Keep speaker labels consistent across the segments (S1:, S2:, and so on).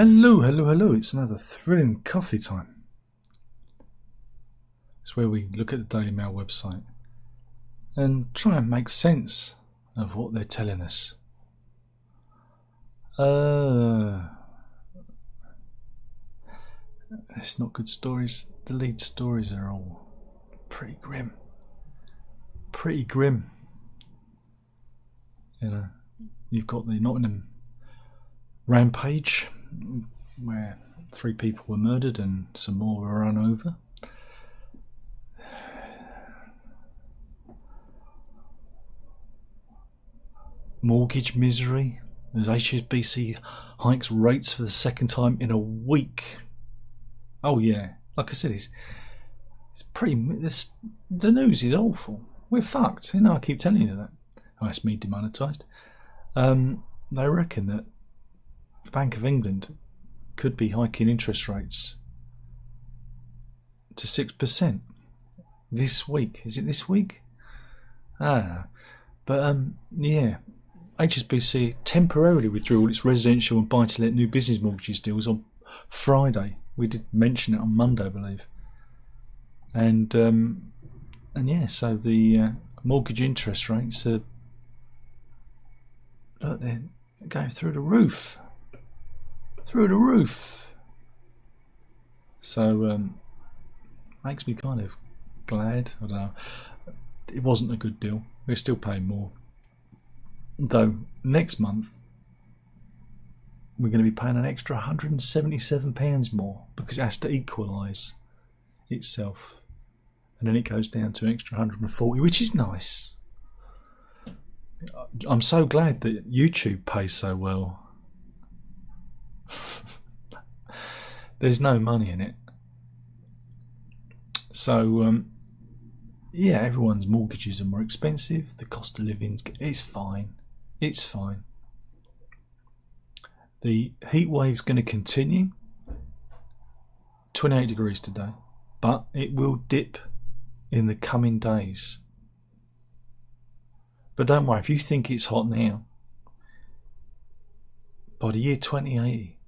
S1: Hello, hello, hello. It's another thrilling coffee time. It's where we look at the Daily Mail website and try and make sense of what they're telling us. It's not good stories. The lead stories are all pretty grim. Pretty grim. You know, you've got the Nottingham rampage, where 3 people were murdered and some more were run over. Mortgage misery as HSBC hikes rates for the second time in a week. Oh yeah, like I said, it's pretty. The news is awful. We're fucked. You know, I keep telling you that. Oh, it's me demonetised. They reckon that the Bank of England could be hiking interest rates to 6% this week. Is it this week? But yeah, HSBC temporarily withdrew all its residential and buy-to-let new business mortgages deals on Friday. We did mention it on Monday, I believe. And yeah, so the mortgage interest rates are, look, they're going through the roof. Through the roof. So makes me kind of glad. I don't know. It wasn't a good deal. We're still paying more. Though next month we're going to be paying an extra £177 more because it has to equalise itself, and then it goes down to an extra 140, which is nice. I'm so glad that YouTube pays so well. There's no money in it, so yeah, everyone's mortgages are more expensive. The cost of living is fine. It's fine. The heat wave's going to continue. 28 degrees today, but it will dip in the coming days. But don't worry, if you think it's hot now, by the year 2080,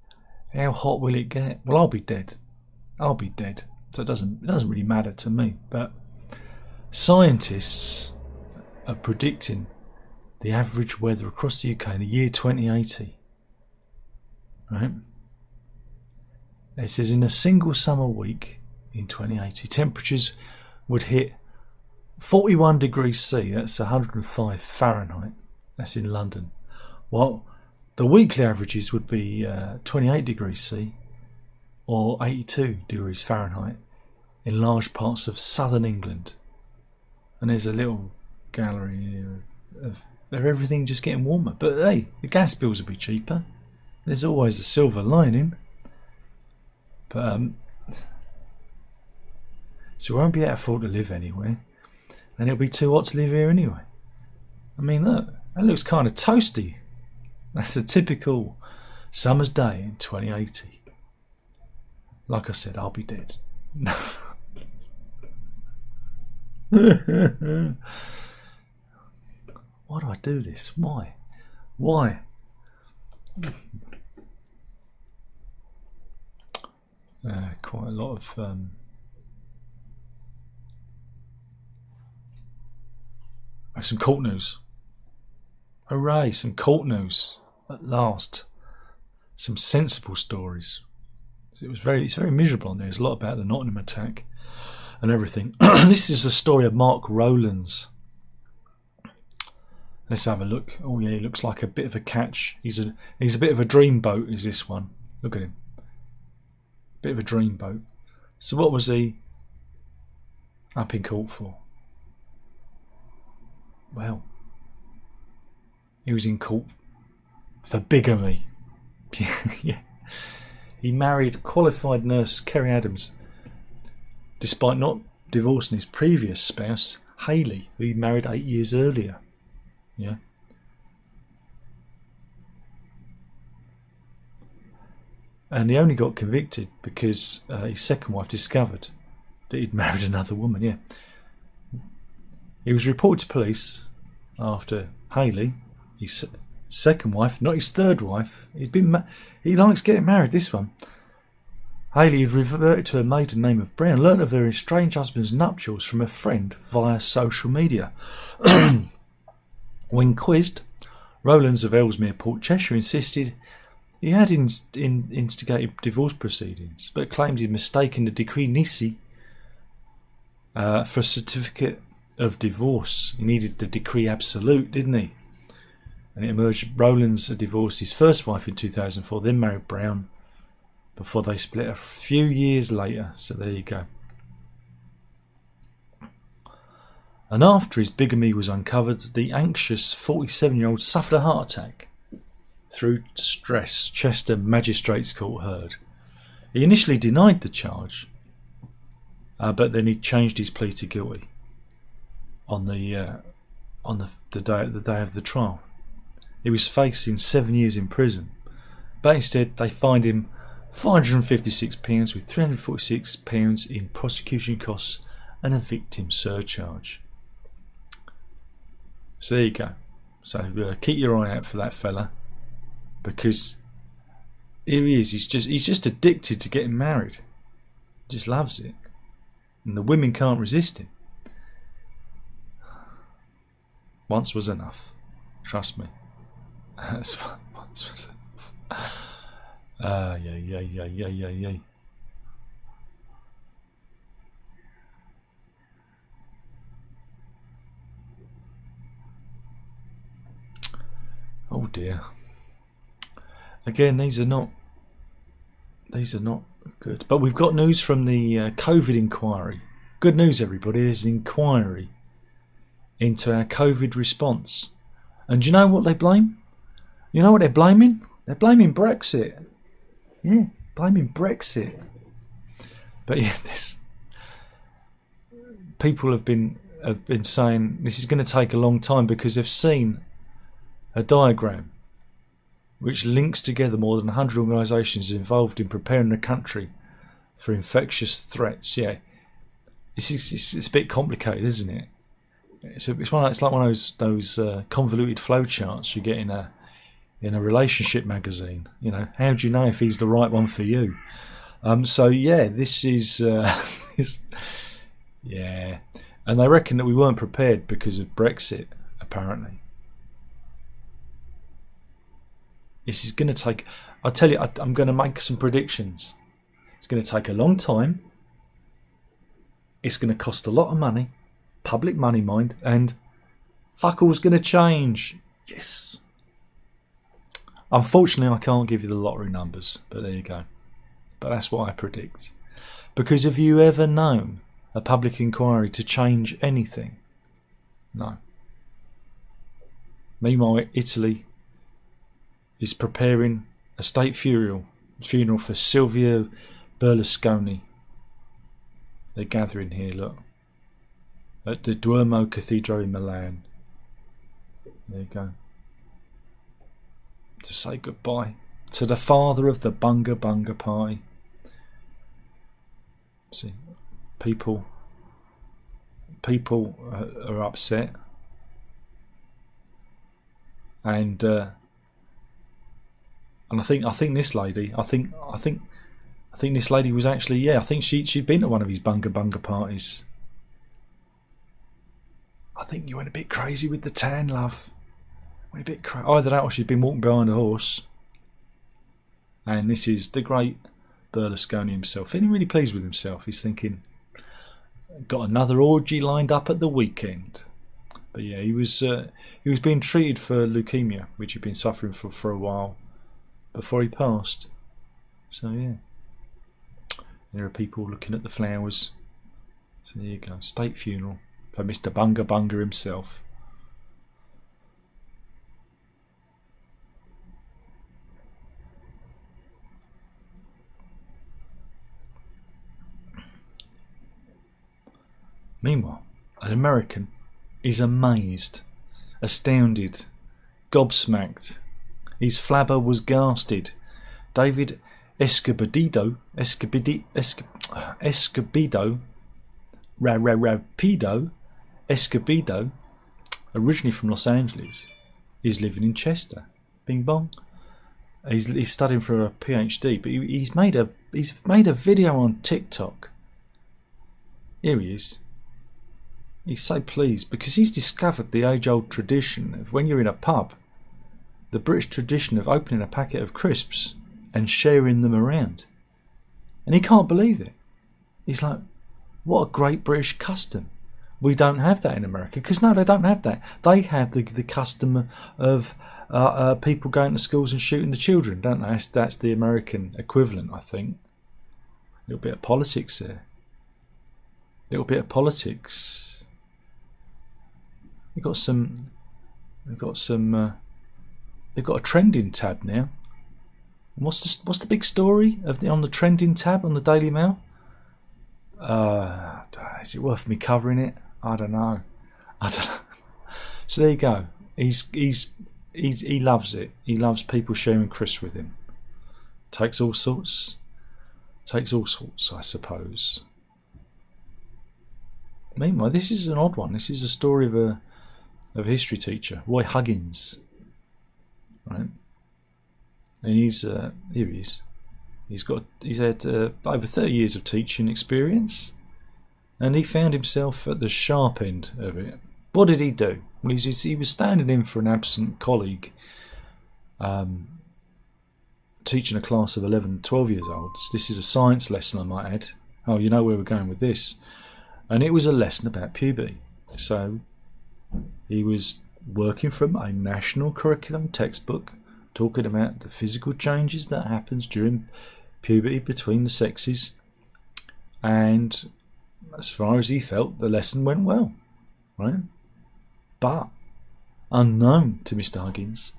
S1: how hot will it get? Well, I'll be dead. I'll be dead. So it doesn't really matter to me. But scientists are predicting the average weather across the UK in the year 2080. Right? It says in a single summer week in 2080, temperatures would hit 41 degrees C, that's 105 Fahrenheit, that's in London. While the weekly averages would be 28 degrees C or 82 degrees Fahrenheit in large parts of southern England. And there's a little gallery here of everything just getting warmer. But hey, the gas bills will be cheaper. There's always a silver lining. But so we won't be able to afford to live anywhere, and it'll be too hot to live here anyway. I mean, look, that looks kind of toasty. That's a typical summer's day in 2080. Like I said, I'll be dead. Why do I do this? Why? Why? Quite a lot of some court news. Hooray, some court news at last. Some sensible stories. It's very miserable on there. There's a lot about the Nottingham attack and everything. This is the story of Mark Rowlands. Let's have a look. Oh yeah, he looks like a bit of a catch. He's a bit of a dreamboat, is this one. Look at him. Bit of a dreamboat. So what was he up in court for? Well, he was in court for bigamy. Yeah. He married qualified nurse Kerry Adams, despite not divorcing his previous spouse, Hayley, who he married 8 years earlier. Yeah. And he only got convicted because his second wife discovered that he'd married another woman. Yeah. He was reported to police after Hayley, his second wife, not his third wife. He likes getting married, this one. Hayley had reverted to her maiden name of Brown, learnt of her estranged husband's nuptials from a friend via social media. When quizzed, Rowlands of Ellesmere, Port Cheshire, insisted he had instigated divorce proceedings, but claimed he'd mistaken the decree nisi for a certificate of divorce. He needed the decree absolute, didn't he? And it emerged Rowlands had divorced his first wife in 2004, then married Brown, before they split a few years later. So there you go. And after his bigamy was uncovered, the anxious 47-year-old suffered a heart attack through stress, Chester Magistrates Court heard. He initially denied the charge, but then he changed his plea to guilty on the day of the trial. He was facing 7 years in prison, but instead they fined him £556 with £346 in prosecution costs and a victim surcharge. So there you go. So keep your eye out for that fella, because here he is. He's just addicted to getting married. Just loves it, and the women can't resist him. Once was enough. Trust me. Once was enough. Yeah. Oh dear. Again, these are not good. But we've got news from the COVID inquiry. Good news, everybody. There's an inquiry into our COVID response. And do you know what they blame? You know what they're blaming? They're blaming Brexit. Yeah, blaming Brexit. But yeah, people have been saying this is going to take a long time, because they've seen a diagram which links together more than 100 organisations involved in preparing the country for infectious threats. Yeah, it's a bit complicated, isn't it? It's like one of those convoluted flowcharts you get in a relationship magazine. You know, how do you know if he's the right one for you? So yeah, this is yeah, and they reckon that we weren't prepared because of Brexit. Apparently, this is going to take. I'll tell you, I'm going to make some predictions. It's going to take a long time. It's going to cost a lot of money, public money, mind, and fuck all's going to change. Yes. Unfortunately, I can't give you the lottery numbers, but there you go. But that's what I predict. Because have you ever known a public inquiry to change anything? No. Meanwhile, Italy is preparing a state funeral for Silvio Berlusconi. They're gathering here, look, at the Duomo Cathedral in Milan. There you go. To say goodbye to the father of the Bunga Bunga Party. See, people are upset, and I think this lady, I think this lady was actually, yeah, I think she'd been to one of his Bunga Bunga parties. I think you went a bit crazy with the tan, love. Went a bit crazy. Either that or she'd been walking behind a horse. And this is the great Berlusconi himself. Feeling really pleased with himself. He's thinking, got another orgy lined up at the weekend. But yeah, he was being treated for leukemia, which he'd been suffering for a while before he passed. So yeah, there are people looking at the flowers. So there you go, state funeral for Mr. Bunga Bunga himself. Meanwhile, an American is amazed, astounded, gobsmacked. His flabber was gassed. David Escobedo, originally from Los Angeles, is living in Chester. Bing Bong. He's studying for a PhD, but he's made a video on TikTok. Here he is. He's so pleased because he's discovered the age-old tradition of when you're in a pub, the British tradition of opening a packet of crisps and sharing them around. And he can't believe it. He's like, what a great British custom. We don't have that in America. Because no, they don't have that. They have the custom of people going to schools and shooting the children, don't they? That's the American equivalent, I think. A little bit of politics there. A little bit of politics. They've got a trending tab now. And what's the big story on the trending tab on the Daily Mail? Is it worth me covering it? I don't know. So there you go. He loves it. He loves people sharing crisps with him. Takes all sorts, I suppose. Meanwhile, this is an odd one. This is a story of a history teacher, Roy Huggins, right? And here he is. He's had over 30 years of teaching experience, and he found himself at the sharp end of it. What did he do? Well, he was standing in for an absent colleague, teaching a class of 11, 12 years olds. This is a science lesson, I might add. Oh, you know where we're going with this. And it was a lesson about puberty. So he was working from a national curriculum textbook, talking about the physical changes that happens during puberty between the sexes. And as far as he felt, the lesson went well, right? But unknown to Mr. Huggins,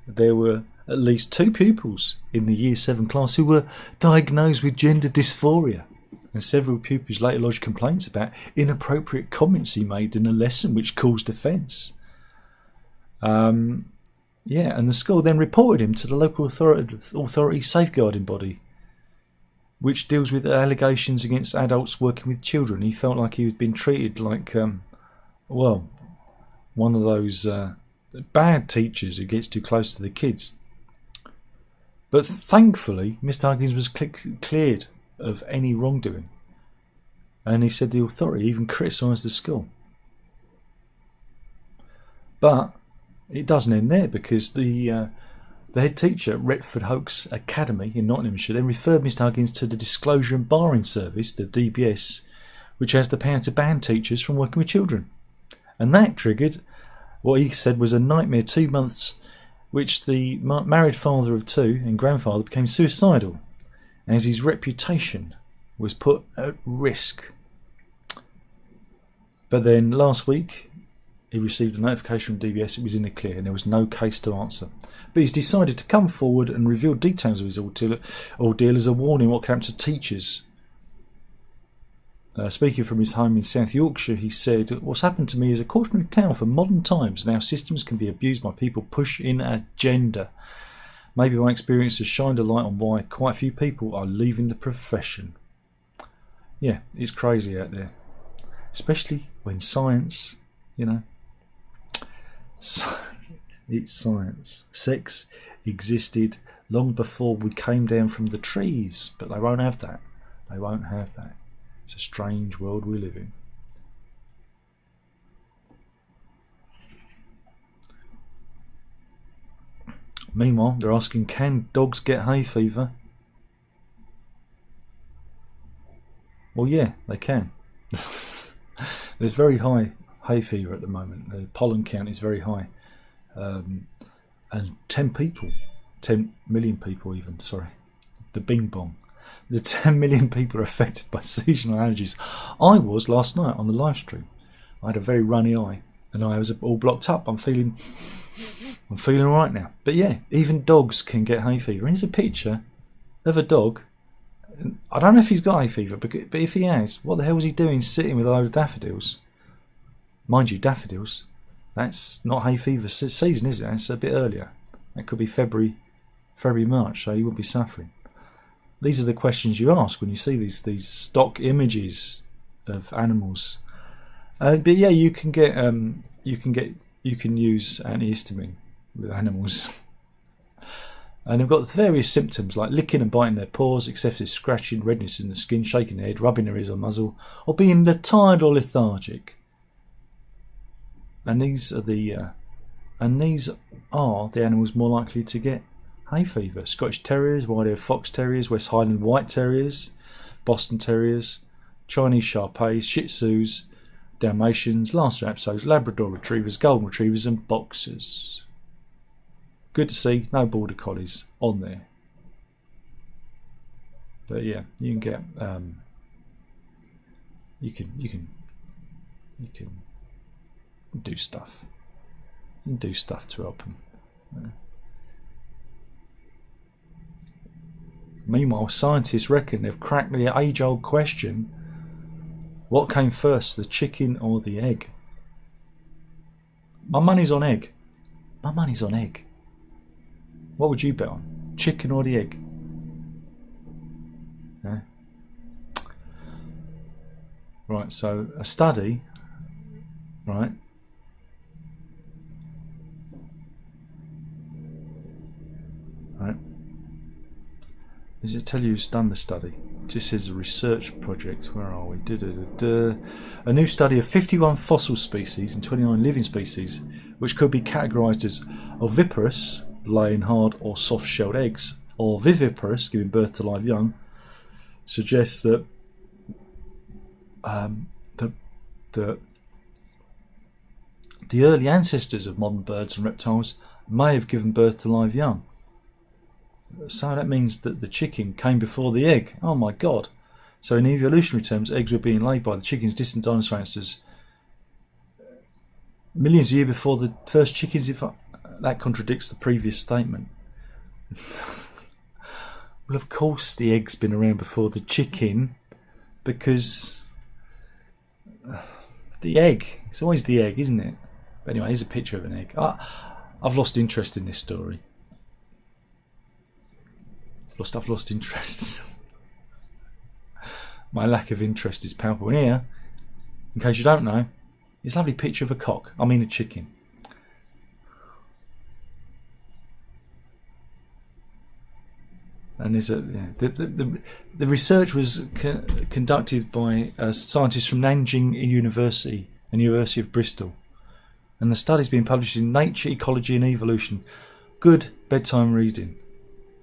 S1: there were at least 2 pupils in the Year 7 class who were diagnosed with gender dysphoria, and several pupils later lodged complaints about inappropriate comments he made in a lesson which caused offence. And the school then reported him to the local authority safeguarding body, which deals with allegations against adults working with children. He felt like he was being treated like, one of those bad teachers who gets too close to the kids. But thankfully, Mr. Huggins was cleared of any wrongdoing. And he said the authority even criticised the school. But it doesn't end there, because the head teacher at Retford Hoax Academy in Nottinghamshire then referred Mr. Huggins to the Disclosure and Barring Service, the DBS, which has the power to ban teachers from working with children. And that triggered what he said was a nightmare 2 months, which the married father of 2 and grandfather became suicidal, as his reputation was put at risk. But then last week he received a notification from DBS it was in the clear and there was no case to answer. But he's decided to come forward and reveal details of his ordeal as a warning what can happen to teachers. Speaking from his home in South Yorkshire, he said, "What's happened to me is a cautionary tale for modern times and how systems can be abused by people pushing an agenda. Maybe my experience has shined a light on why quite a few people are leaving the profession." Yeah, it's crazy out there. Especially when science, it's science. Sex existed long before we came down from the trees, but they won't have that. They won't have that. It's a strange world we live in. Meanwhile, they're asking, can dogs get hay fever? Well, yeah, they can. There's very high hay fever at the moment. The pollen count is very high. And 10 million people even, the Bing Bong. The 10 million people are affected by seasonal allergies. I was last night on the live stream. I had a very runny eye and I was all blocked up. I'm feeling all right now. But yeah, even dogs can get hay fever. And here's a picture of a dog. I don't know if he's got hay fever, but if he has, what the hell was he doing sitting with a load of daffodils? Mind you, daffodils, that's not hay fever season, is it? It's a bit earlier. That could be February, March, so you wouldn't be suffering. These are the questions you ask when you see these stock images of animals. But yeah, you can use antihistamine with animals. And they've got various symptoms like licking and biting their paws, excessive scratching, redness in the skin, shaking their head, rubbing their ears or muzzle, or being tired or lethargic. And these are the animals more likely to get hay fever. Scottish Terriers, Wide-haired Fox Terriers, West Highland White Terriers, Boston Terriers, Chinese Shar-Peis, Shih Tzus, Dalmatians, Lhasa Apsos, Labrador Retrievers, Golden Retrievers and Boxers. Good to see no Border Collies on there. But yeah, you can get you can do stuff. You can do stuff to help them. Yeah. Meanwhile, scientists reckon they've cracked the age-old question: what came first, the chicken or the egg? My money's on egg. My money's on egg. What would you bet on? Chicken or the egg? Yeah. Right, so a study, right? Right. Does it tell you who's done the study? It just says a research project. Where are we? A new study of 51 fossil species and 29 living species, which could be categorised as oviparous, laying hard or soft-shelled eggs, or viviparous, giving birth to live young, suggests that the early ancestors of modern birds and reptiles may have given birth to live young. So that means that the chicken came before the egg. Oh my god. So in evolutionary terms, eggs were being laid by the chickens, distant dinosaur ancestors, millions of years before the first chickens. That contradicts the previous statement. Well, of course the egg's been around before the chicken, because the egg, it's always the egg, isn't it? But anyway, here's a picture of an egg. I've lost interest in this story. I've lost interest. My lack of interest is palpable. And here, in case you don't know, it's a lovely picture of a cock. I mean a chicken. And there's the research was conducted by scientists from Nanjing University and University of Bristol, and the study's been published in Nature, Ecology and Evolution. Good bedtime reading.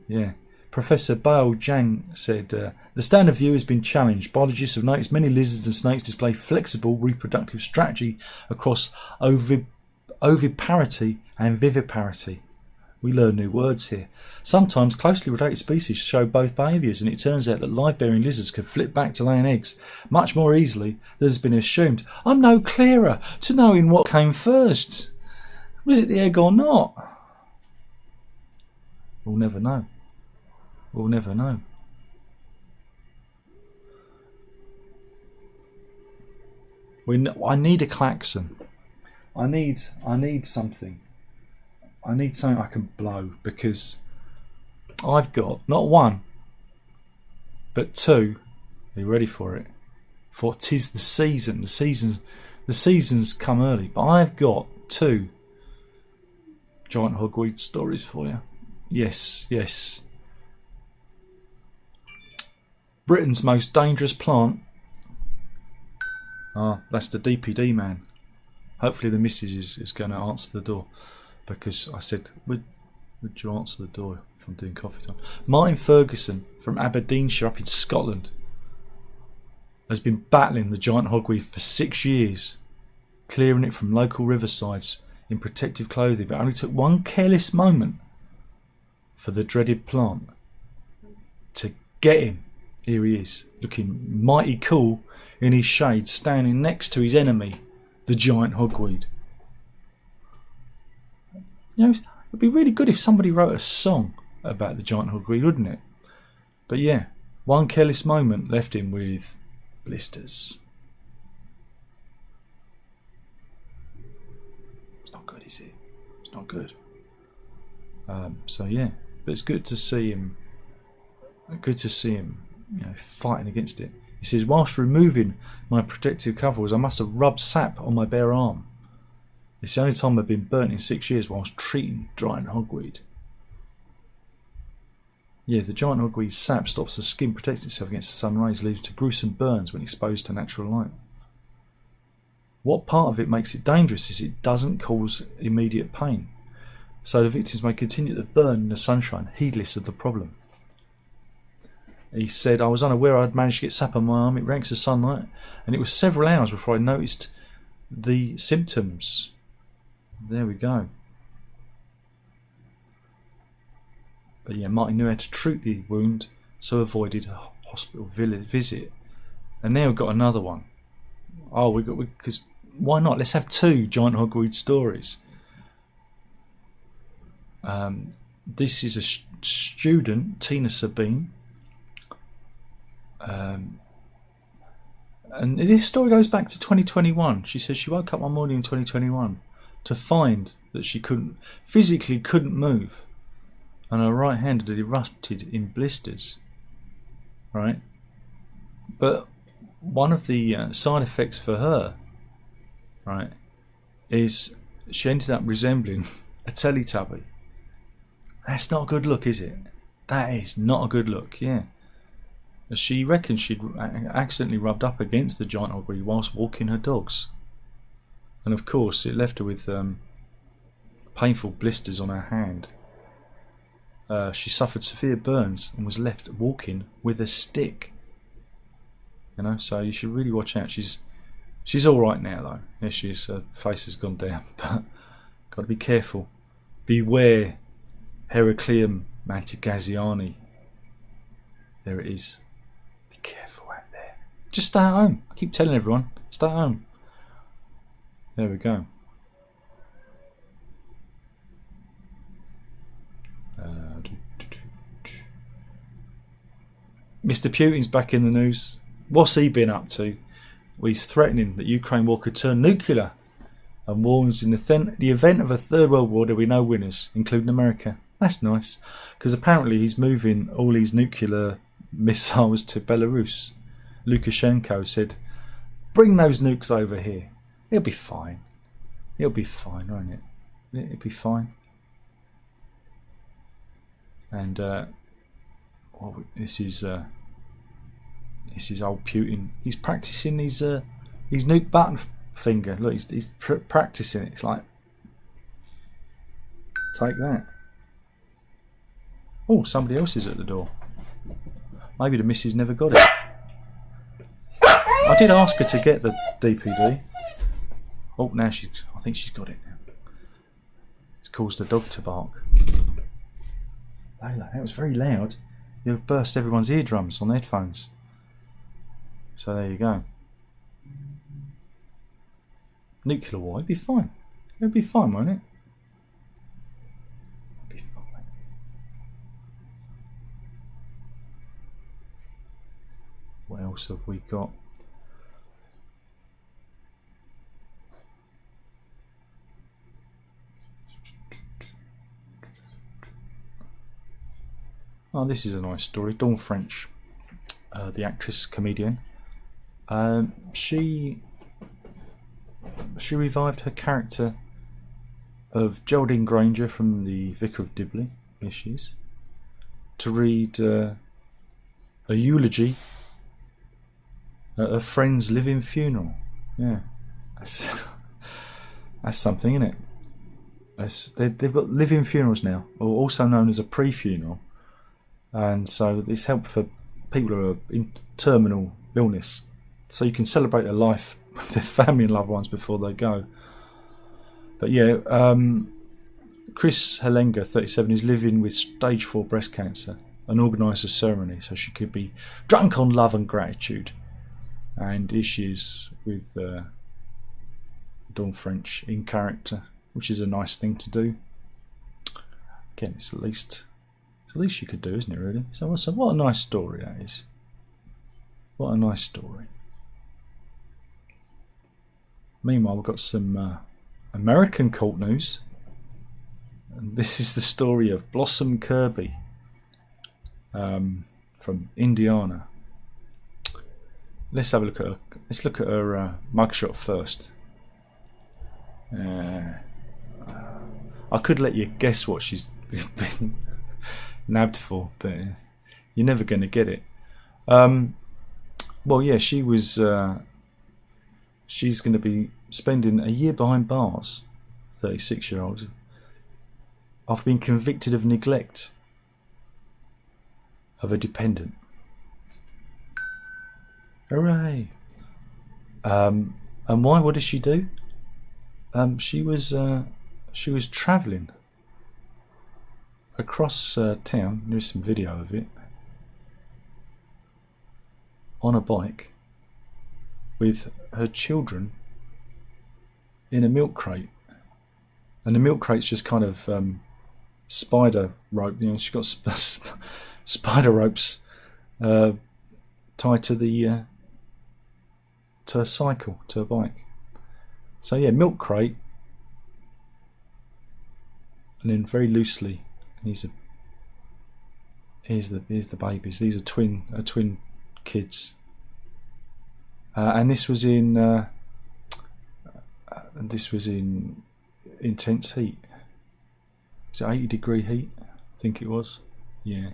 S1: Yeah. Professor Bao Zhang said, the standard view has been challenged. Biologists have noticed many lizards and snakes display flexible reproductive strategy across oviparity and viviparity. We learn new words here. Sometimes closely related species show both behaviours, and it turns out that live-bearing lizards can flip back to laying eggs much more easily than has been assumed. I'm no clearer to knowing what came first. Was it the egg or not? We'll never know. We'll never know. I need a klaxon. I need something. I need something I can blow, because I've got not one, but two. Are you ready for it? For 'tis the season. The seasons come early, but I've got two giant hogweed stories for you. Yes. Britain's most dangerous plant. That's the DPD man. Hopefully the missus is going to answer the door, because I said, would you answer the door if I'm doing coffee time? Martin Ferguson from Aberdeenshire up in Scotland has been battling the giant hogweed for 6 years, clearing it from local riversides in protective clothing, but only took one careless moment for the dreaded plant to get him. Here he is, looking mighty cool in his shade, standing next to his enemy, the giant hogweed. You know, it'd be really good if somebody wrote a song about the giant hogweed, wouldn't it? But yeah, one careless moment left him with blisters. It's not good, is it? It's not good. So yeah, but it's good to see him. Fighting against it. He says, whilst removing my protective coveralls, I must have rubbed sap on my bare arm. It's the only time I've been burnt in 6 years whilst treating giant hogweed. Yeah, the giant hogweed's sap stops the skin protecting itself against the sun rays, leading to gruesome burns when exposed to natural light. What part of it makes it dangerous is it doesn't cause immediate pain, so the victims may continue to burn in the sunshine, heedless of the problem. He said, I was unaware I'd managed to get sap on my arm. It ranks as sunlight, and it was several hours before I noticed the symptoms. There we go. But yeah, Martin knew how to treat the wound, so avoided a hospital visit. And now we've got another one. Oh, because why not? Let's have two giant hogweed stories. This is a student, Tina Sabine. And this story goes back to 2021. She says she woke up one morning in 2021 to find that she physically couldn't move, and her right hand had erupted in blisters. Right, but one of the side effects for her, right, is she ended up resembling a Teletubby. That's not a good look, is it? That is not a good look. Yeah. She reckons she'd accidentally rubbed up against the giant hogweed whilst walking her dogs, and of course it left her with painful blisters on her hand. She suffered severe burns and was left walking with a stick. You know, so you should really watch out. She's all right now though. Yeah, her face has gone down, but got to be careful. Beware, Heracleum mantigaziani. There it is. Careful out there. Just stay at home. I keep telling everyone, stay at home. There we go. Mr. Putin's back in the news. What's he been up to? Well, he's threatening that Ukraine war could turn nuclear, and warns in the event of a third world war there will be no winners, including America. That's nice, because apparently he's moving all these nuclear missiles to Belarus. Lukashenko said, bring those nukes over here. It'll be fine. It'll be fine, won't it? It'll be fine. And this is old Putin. He's practicing his nuke button finger. Look, he's practicing it. It's like, take that. Oh, somebody else is at the door. Maybe the missus never got it. I did ask her to get the DPD. Oh, now I think she's got it now. It's caused the dog to bark. Layla, that was very loud. You've burst everyone's eardrums on the headphones. So there you go. Nuclear war, it'd be fine. It'd be fine, won't it? It'd be fine. What else have we got? Oh, this is a nice story. Dawn French, the actress, comedian. She revived her character of Geraldine Granger from the Vicar of Dibley. Here she is. To read a eulogy at a friend's living funeral. Yeah, that's something, isn't it? They've got living funerals now, or also known as a pre-funeral. And so it's helped for people who are in terminal illness, so you can celebrate their life with their family and loved ones before they go. But yeah, Chris Helenga, 37, is living with stage 4 breast cancer and organised a ceremony so she could be drunk on love and gratitude and issues with Dawn French in character, which is a nice thing to do. Again, it's the least you could do, isn't it, really? So what a nice story that is. What a nice story. Meanwhile, we've got some American cult news. And this is the story of Blossom Kirby from Indiana. Let's have a look at her. Let's look at her mugshot first. I could let you guess what she's been. nabbed for, but you're never going to get it. Well, yeah, she was. She's going to be spending a year behind bars, 36-year-old, after being convicted of neglect of a dependent. Hooray! And why? What did she do? She was travelling across town. There's some video of it, on a bike with her children in a milk crate, and the milk crate's just kind of spider rope. You know, she's got spider ropes tied to the to her cycle, to her bike. So yeah, milk crate, and then very loosely, here's the babies. These are twin kids, and this was in intense heat. Is it 80-degree heat? I think it was. Yeah,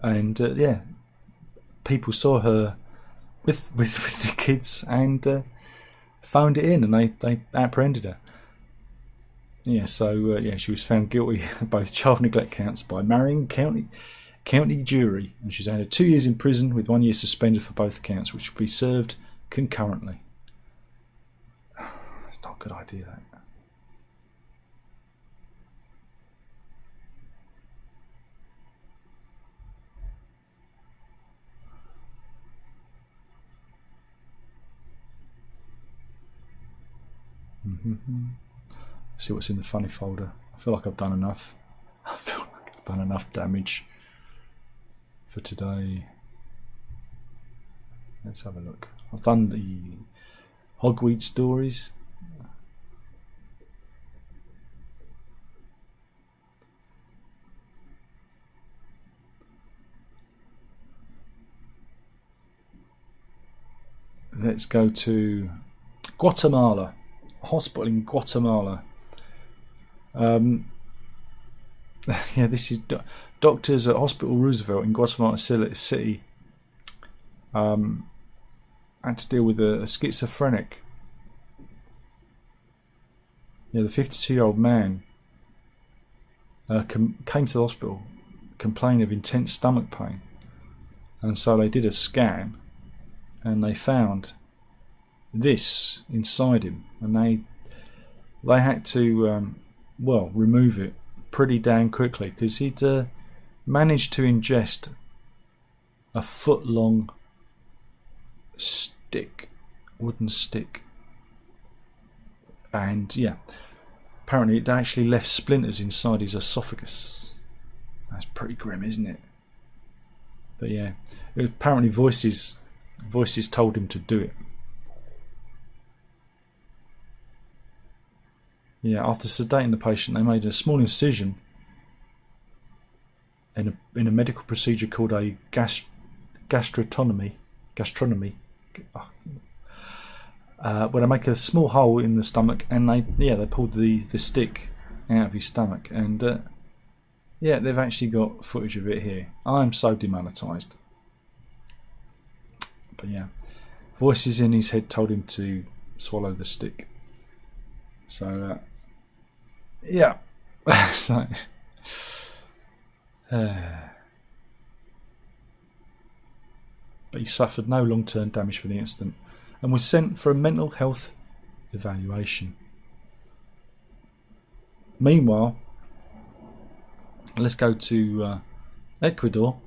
S1: and yeah, people saw her with the kids and phoned it in, and they apprehended her. Yeah, so yeah, she was found guilty of both child neglect counts by Marion County jury, and she's had 2 years in prison with 1 year suspended for both counts, which will be served concurrently. It's not a good idea, that. See what's in the funny folder. I feel like I've done enough. I feel like I've done enough damage for today. Let's have a look. I've done the hogweed stories. Let's go to Guatemala. A hospital in Guatemala. Yeah, this is doctors at Hospital Roosevelt in Guatemala City had to deal with a schizophrenic. Yeah, the 52-year-old man came to the hospital complaining of intense stomach pain, and so they did a scan, and they found this inside him, and they had to well, remove it pretty damn quickly, because he'd managed to ingest a foot-long wooden stick, and yeah, apparently it actually left splinters inside his esophagus. That's pretty grim, isn't it? But yeah, apparently voices told him to do it. Yeah, after sedating the patient, they made a small incision in a medical procedure called a gastrotomy. Where they make a small hole in the stomach, and they pulled the stick out of his stomach, and yeah, they've actually got footage of it here. I'm so demonetised. But yeah, voices in his head told him to swallow the stick. So yeah, so, but he suffered no long-term damage from the incident and was sent for a mental health evaluation. Meanwhile, let's go to Ecuador.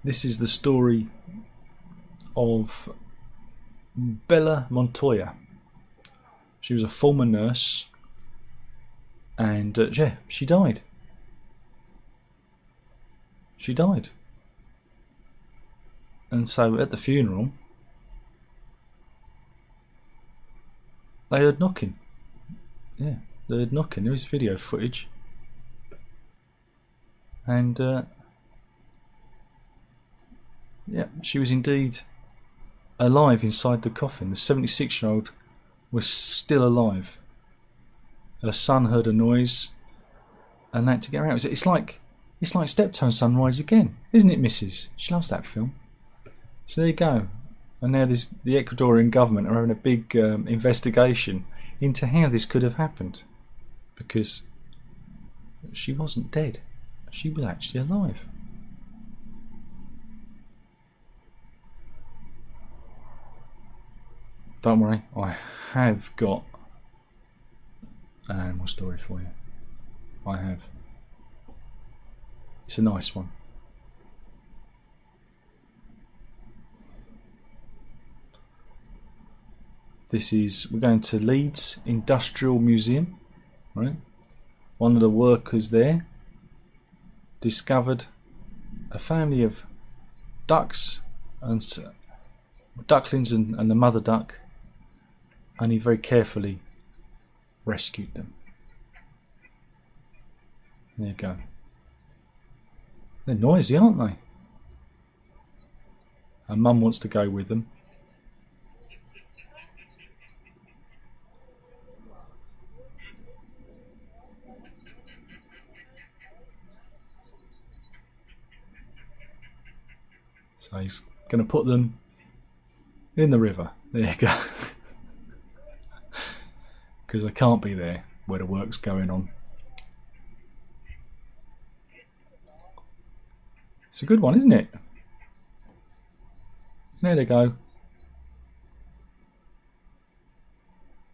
S1: This is the story of Bella Montoya. She was a former nurse, and yeah, she died. She died. And so at the funeral, they heard knocking. Yeah, they heard knocking. There was video footage. And yeah, she was indeed alive inside the coffin. The 76-year-old was still alive. her son heard a noise and had to get her out. It's like Steptoe Sunrise again, isn't it, Mrs.? She loves that film. So there you go. And now the Ecuadorian government are having a big investigation into how this could have happened, because she wasn't dead. She was actually alive. Don't worry, I have got an animal story for you. I have. It's a nice one. We're going to Leeds Industrial Museum, right? One of the workers there discovered a family of ducks and ducklings and the mother duck, and he very carefully rescued them. There you go. They're noisy, aren't they? And Mum wants to go with them. So he's going to put them in the river. There you go. Because I can't be there where the work's going on. It's a good one, isn't it? There they go.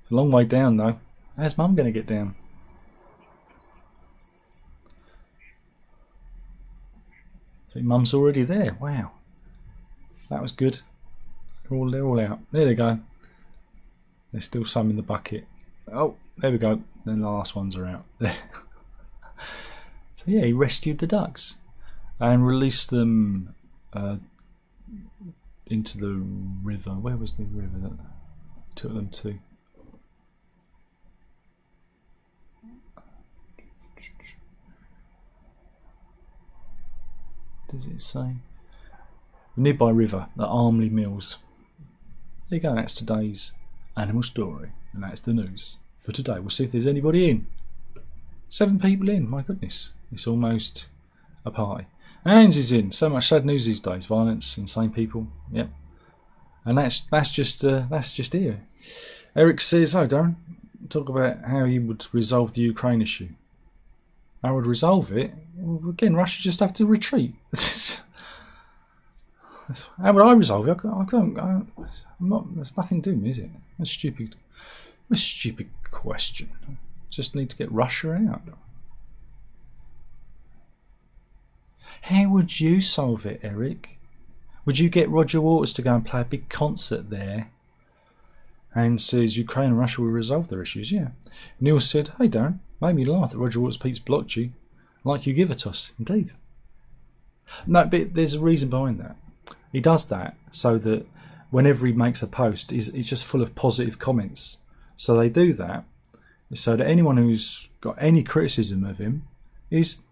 S1: It's a long way down though. How's Mum going to get down? I think Mum's already there. Wow. That was good. They're all out. There they go. There's still some in the bucket. Oh, there we go. Then the last ones are out. So yeah, he rescued the ducks and released them into the river. Where was the river that took them to? Does it say? A nearby river, the Armley Mills. There you go, that's today's animal story, and that's the news for today. We'll see if there's anybody in. 7 people in, my goodness. It's almost a party. Hans is in. So much sad news these days. Violence, insane people. Yep. And that's just here. Eric says, "Oh, Darren, talk about how you would resolve the Ukraine issue." I would resolve it. Well, again, Russia just have to retreat. How would I resolve it? There's nothing to do, is it? That's stupid. A stupid question. Just need to get Russia out. How would you solve it, Eric? Would you get Roger Waters to go and play a big concert there and says Ukraine and Russia will resolve their issues? Yeah. Neil said, "Hey Darren, made me laugh that Roger Waters Pete's blocked you like you give it us." Indeed. No, but there's a reason behind that. He does that so that whenever he makes a post, he's just full of positive comments. So they do that so that anyone who's got any criticism of him is,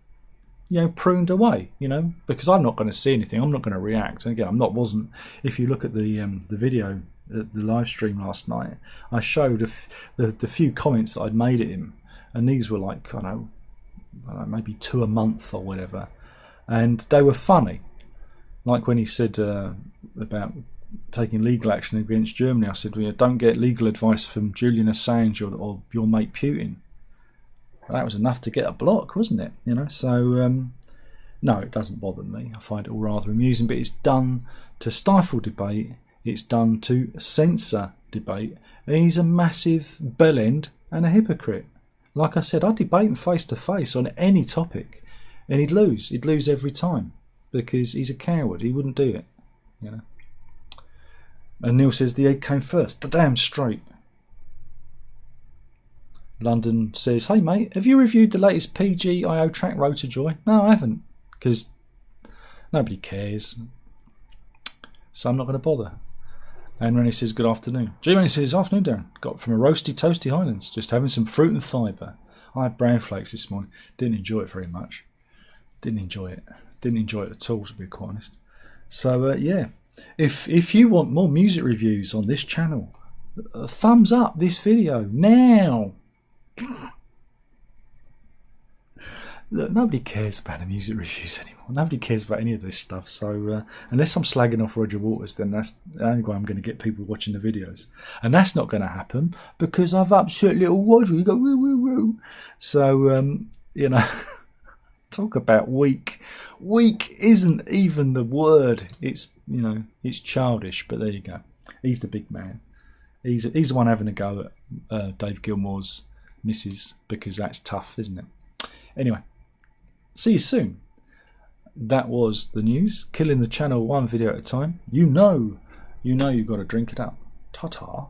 S1: pruned away. Because I'm not going to see anything. I'm not going to react. And again, wasn't. If you look at the video, the live stream last night, I showed the few comments that I'd made at him, and these were like I don't know, maybe 2 a month or whatever, and they were funny. Like when he said about taking legal action against Germany, I said, don't get legal advice from Julian Assange or your mate Putin. That was enough to get a block, wasn't it? So no, it doesn't bother me. I find it all rather amusing, but it's done to stifle debate. It's done to censor debate. And he's a massive bellend and a hypocrite. Like I said, I'd debate him face to face on any topic, and he'd lose. He'd lose every time because he's a coward. He wouldn't do it. And Neil says the egg came first. The damn straight. London says, "Hey mate, have you reviewed the latest PGIO track Rotor Joy?" No, I haven't, because nobody cares. So I'm not going to bother. And Rennie says, "Good afternoon." G-Man says, "Afternoon, Darren. Got from a roasty toasty Highlands. Just having some fruit and fibre. I had bran flakes this morning. Didn't enjoy it very much. Didn't enjoy it at all, to be quite honest. So yeah, if you want more music reviews on this channel, thumbs up this video now. look, nobody cares about the music reviews anymore. Nobody cares about any of this stuff. So unless I'm slagging off Roger Waters, then that's the only way I'm going to get people watching the videos. And that's not going to happen because I've upset little Roger. You go, woo, woo, woo. So, you know, talk about weak. Weak isn't even the word. It's, you know, it's childish. But there you go. He's the big man. He's the one having a go at Dave Gilmour's missus, because that's tough, isn't it? Anyway, see you soon. That was the news. Killing the channel one video at a time. You know you've got to drink it up. Ta-ta.